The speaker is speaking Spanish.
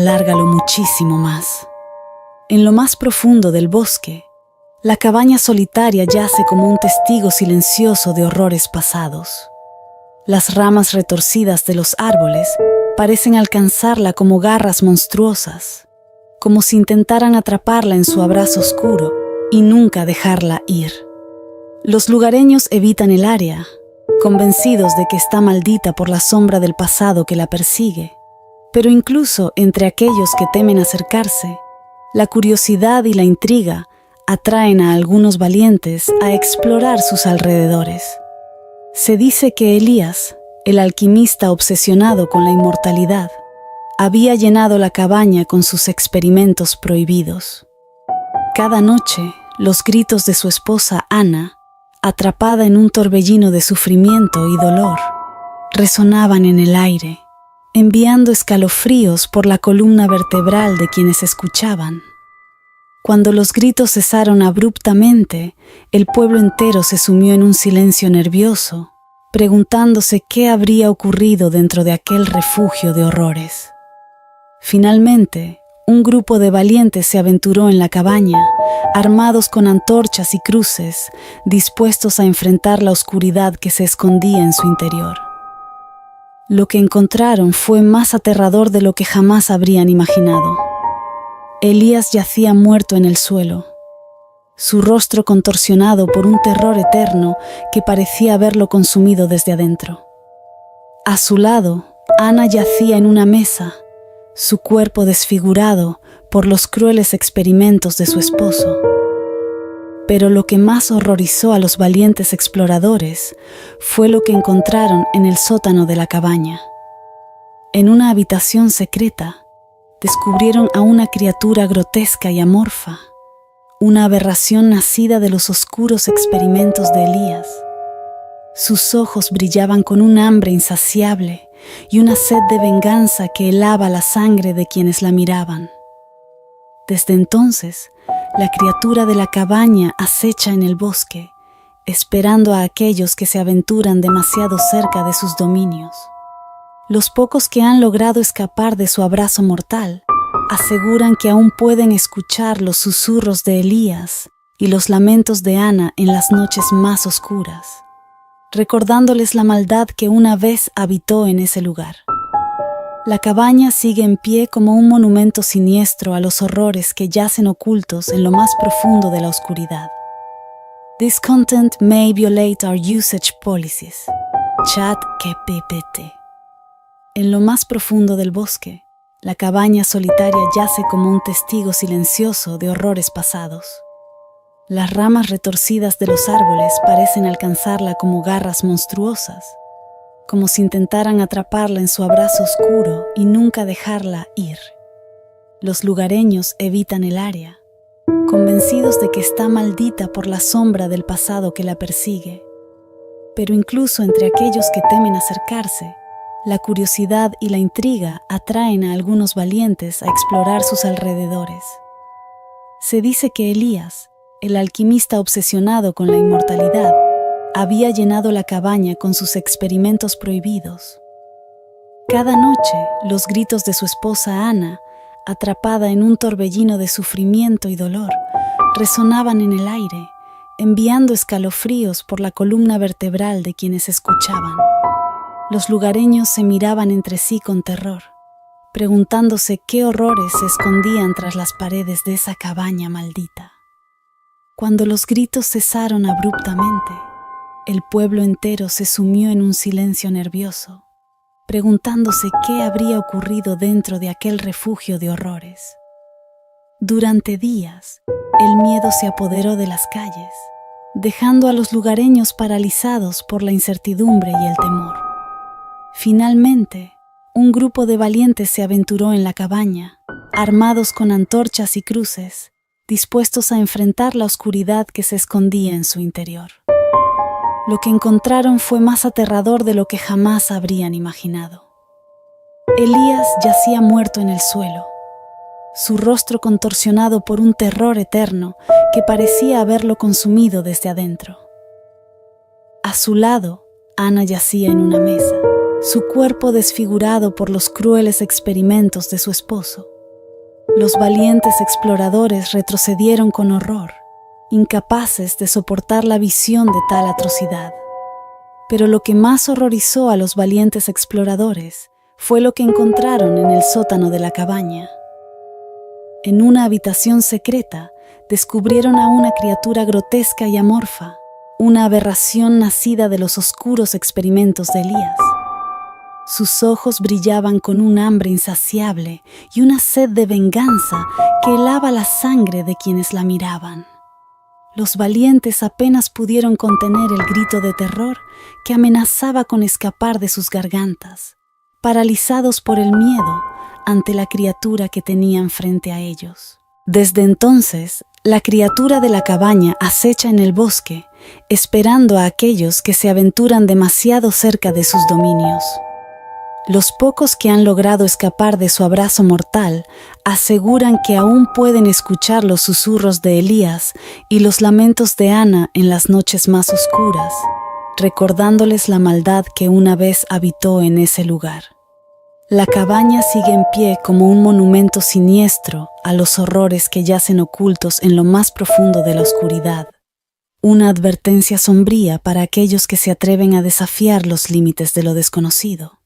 alárgalo muchísimo más. En lo más profundo del bosque, la cabaña solitaria yace como un testigo silencioso de horrores pasados. Las ramas retorcidas de los árboles parecen alcanzarla como garras monstruosas, como si intentaran atraparla en su abrazo oscuro y nunca dejarla ir. Los lugareños evitan el área, convencidos de que está maldita por la sombra del pasado que la persigue. Pero incluso entre aquellos que temen acercarse, la curiosidad y la intriga atraen a algunos valientes a explorar sus alrededores. Se dice que Elías, el alquimista obsesionado con la inmortalidad, había llenado la cabaña con sus experimentos prohibidos. Cada noche, los gritos de su esposa Ana, atrapada en un torbellino de sufrimiento y dolor, resonaban en el aire, enviando escalofríos por la columna vertebral de quienes escuchaban. Cuando los gritos cesaron abruptamente, el pueblo entero se sumió en un silencio nervioso, preguntándose qué habría ocurrido dentro de aquel refugio de horrores. Finalmente, un grupo de valientes se aventuró en la cabaña, armados con antorchas y cruces, dispuestos a enfrentar la oscuridad que se escondía en su interior. Lo que encontraron fue más aterrador de lo que jamás habrían imaginado. Elías yacía muerto en el suelo, su rostro contorsionado por un terror eterno que parecía haberlo consumido desde adentro. A su lado, Ana yacía en una mesa, su cuerpo desfigurado por los crueles experimentos de su esposo. Pero lo que más horrorizó a los valientes exploradores fue lo que encontraron en el sótano de la cabaña. En una habitación secreta, descubrieron a una criatura grotesca y amorfa, una aberración nacida de los oscuros experimentos de Elías. Sus ojos brillaban con un hambre insaciable y una sed de venganza que helaba la sangre de quienes la miraban. Desde entonces, la criatura de la cabaña acecha en el bosque, esperando a aquellos que se aventuran demasiado cerca de sus dominios. Los pocos que han logrado escapar de su abrazo mortal aseguran que aún pueden escuchar los susurros de Elías y los lamentos de Ana en las noches más oscuras, recordándoles la maldad que una vez habitó en ese lugar. La cabaña sigue en pie como un monumento siniestro a los horrores que yacen ocultos en lo más profundo de la oscuridad. This content may violate our usage policies. ChatGPT. En lo más profundo del bosque, la cabaña solitaria yace como un testigo silencioso de horrores pasados. Las ramas retorcidas de los árboles parecen alcanzarla como garras monstruosas, como si intentaran atraparla en su abrazo oscuro y nunca dejarla ir. Los lugareños evitan el área, convencidos de que está maldita por la sombra del pasado que la persigue. Pero incluso entre aquellos que temen acercarse, la curiosidad y la intriga atraen a algunos valientes a explorar sus alrededores. Se dice que Elías, el alquimista obsesionado con la inmortalidad, había llenado la cabaña con sus experimentos prohibidos. Cada noche, los gritos de su esposa Ana, atrapada en un torbellino de sufrimiento y dolor, resonaban en el aire, enviando escalofríos por la columna vertebral de quienes escuchaban. Los lugareños se miraban entre sí con terror, preguntándose qué horrores se escondían tras las paredes de esa cabaña maldita. Cuando los gritos cesaron abruptamente, el pueblo entero se sumió en un silencio nervioso, preguntándose qué habría ocurrido dentro de aquel refugio de horrores. Durante días, el miedo se apoderó de las calles, dejando a los lugareños paralizados por la incertidumbre y el temor. Finalmente, un grupo de valientes se aventuró en la cabaña, armados con antorchas y cruces, dispuestos a enfrentar la oscuridad que se escondía en su interior. Lo que encontraron fue más aterrador de lo que jamás habrían imaginado. Elías yacía muerto en el suelo, su rostro contorsionado por un terror eterno que parecía haberlo consumido desde adentro. A su lado, Ana yacía en una mesa, su cuerpo desfigurado por los crueles experimentos de su esposo. Los valientes exploradores retrocedieron con horror, incapaces de soportar la visión de tal atrocidad. Pero lo que más horrorizó a los valientes exploradores fue lo que encontraron en el sótano de la cabaña. En una habitación secreta, descubrieron a una criatura grotesca y amorfa, una aberración nacida de los oscuros experimentos de Elías. Sus ojos brillaban con un hambre insaciable y una sed de venganza que helaba la sangre de quienes la miraban. Los valientes apenas pudieron contener el grito de terror que amenazaba con escapar de sus gargantas, paralizados por el miedo ante la criatura que tenían frente a ellos. Desde entonces, la criatura de la cabaña acecha en el bosque, esperando a aquellos que se aventuran demasiado cerca de sus dominios. Los pocos que han logrado escapar de su abrazo mortal aseguran que aún pueden escuchar los susurros de Elías y los lamentos de Ana en las noches más oscuras, recordándoles la maldad que una vez habitó en ese lugar. La cabaña sigue en pie como un monumento siniestro a los horrores que yacen ocultos en lo más profundo de la oscuridad, una advertencia sombría para aquellos que se atreven a desafiar los límites de lo desconocido.